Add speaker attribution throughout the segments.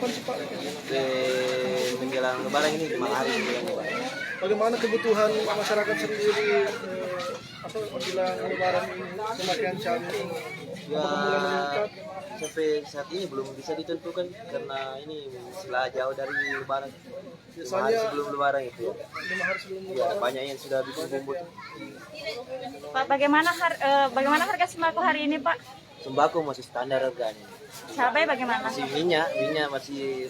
Speaker 1: kapan sih Pak?
Speaker 2: Menjelang Lebaran ini 5 hari menjelang Lebaran.
Speaker 1: Bagaimana kebutuhan masyarakat sendiri menjelang Lebaran ini pemakaian cabai?
Speaker 2: Ya,
Speaker 1: Apakah mulai meningkat?
Speaker 2: sampai saat ini belum bisa ditentukan karena ini setelah jauh dari Lebaran. 5 hari
Speaker 1: Biasanya
Speaker 2: sebelum Lebaran itu.
Speaker 1: 5 hari sebelum
Speaker 2: Ya,
Speaker 1: Lebaran.
Speaker 2: banyak yang sudah bikin bumbu.
Speaker 3: Pak, bagaimana harga sembako hari ini, Pak?
Speaker 2: Sembako masih standar harganya.
Speaker 3: Cabai bagaimana?
Speaker 2: Masih minyak masih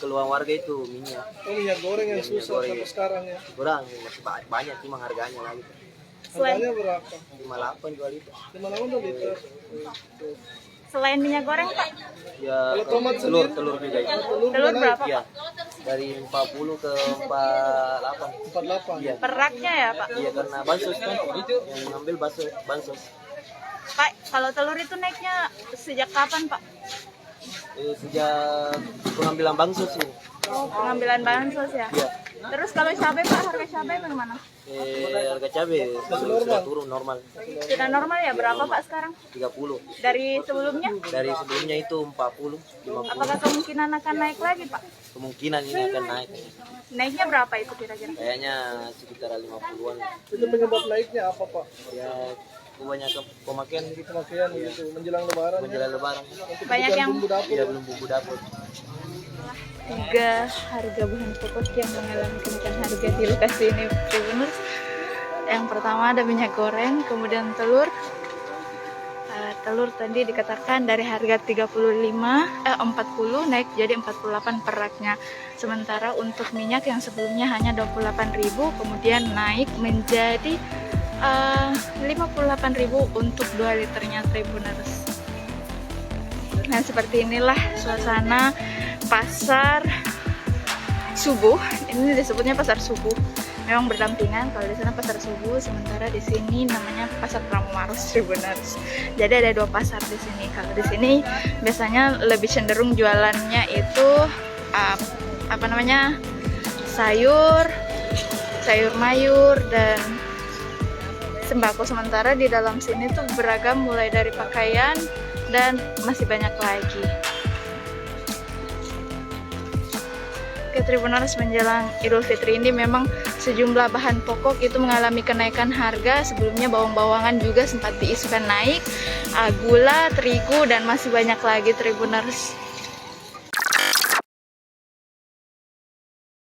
Speaker 2: keluar warga itu minyak.
Speaker 1: Oh, minyak goreng yang
Speaker 2: Minyak
Speaker 1: susah
Speaker 2: goreng.
Speaker 1: sampai sekarang ya.
Speaker 2: Kurang masih banyak cuma harganya lagi.
Speaker 1: Harganya berapa?
Speaker 2: 58 jual itu.
Speaker 1: 5 liter.
Speaker 3: Selain minyak goreng, Pak,
Speaker 2: Ya,
Speaker 1: Kalau tomat
Speaker 2: telur
Speaker 1: sendiri?
Speaker 2: telur juga itu.
Speaker 3: telur berapa,
Speaker 2: Iya.
Speaker 3: Pak?
Speaker 2: Dari 40 ke 48.
Speaker 1: 48.
Speaker 2: Iya.
Speaker 3: Peraknya ya, Pak?
Speaker 2: Iya karena bansos kan yang mengambil bansos.
Speaker 3: Pak, kalau telur itu naiknya sejak kapan, Pak?
Speaker 2: Sejak pengambilan bansos sih.
Speaker 3: Oh, pengambilan bansos ya.
Speaker 2: Iya.
Speaker 3: Terus kalau cabai, Pak, harga cabai bagaimana?
Speaker 2: Harga cabai sudah turun normal
Speaker 3: Sudah normal ya? Berapa, Pak, sekarang?
Speaker 2: 30.
Speaker 3: Dari sebelumnya?
Speaker 2: Dari sebelumnya itu 40, 50.
Speaker 3: Apakah kemungkinan akan naik lagi, Pak?
Speaker 2: Kemungkinan ini akan naik.
Speaker 3: Naiknya berapa itu kira-kira?
Speaker 2: Kayaknya sekitar 50-an.
Speaker 1: Itu penyebab naiknya apa Pak?
Speaker 2: Ya kebanyakan pemakaian gitu.
Speaker 1: Pemakaian gitu menjelang Lebaran.
Speaker 2: Menjelang Lebaran.
Speaker 3: Banyak yang
Speaker 1: Bumbu dapur.
Speaker 2: Iya belum bumbu dapur.
Speaker 3: tiga harga bahan pokok yang mengalami kenaikan harga di lokasi ini, Tribuners. Yang pertama ada minyak goreng, kemudian telur. Telur tadi dikatakan dari harga 40 naik jadi 48 peraknya. Sementara untuk minyak yang sebelumnya hanya 28.000 kemudian naik menjadi 58.000 untuk 2 liternya, Tribuners. Nah, seperti inilah suasana pasar subuh. Ini disebutnya pasar subuh. Memang berdampingan, kalau di sana pasar subuh, sementara di sini namanya pasar Pramumaros, Tribuners. Jadi ada 2 pasar di sini. Kalau di sini biasanya lebih cenderung jualannya itu sayur mayur dan sembako. Sementara di dalam sini tuh beragam mulai dari pakaian dan masih banyak lagi. Oke, Tribuners, menjelang Idul Fitri ini memang sejumlah bahan pokok itu mengalami kenaikan harga. Sebelumnya bawang-bawangan juga sempat diisukan naik, gula, terigu, dan masih banyak lagi, Tribuners.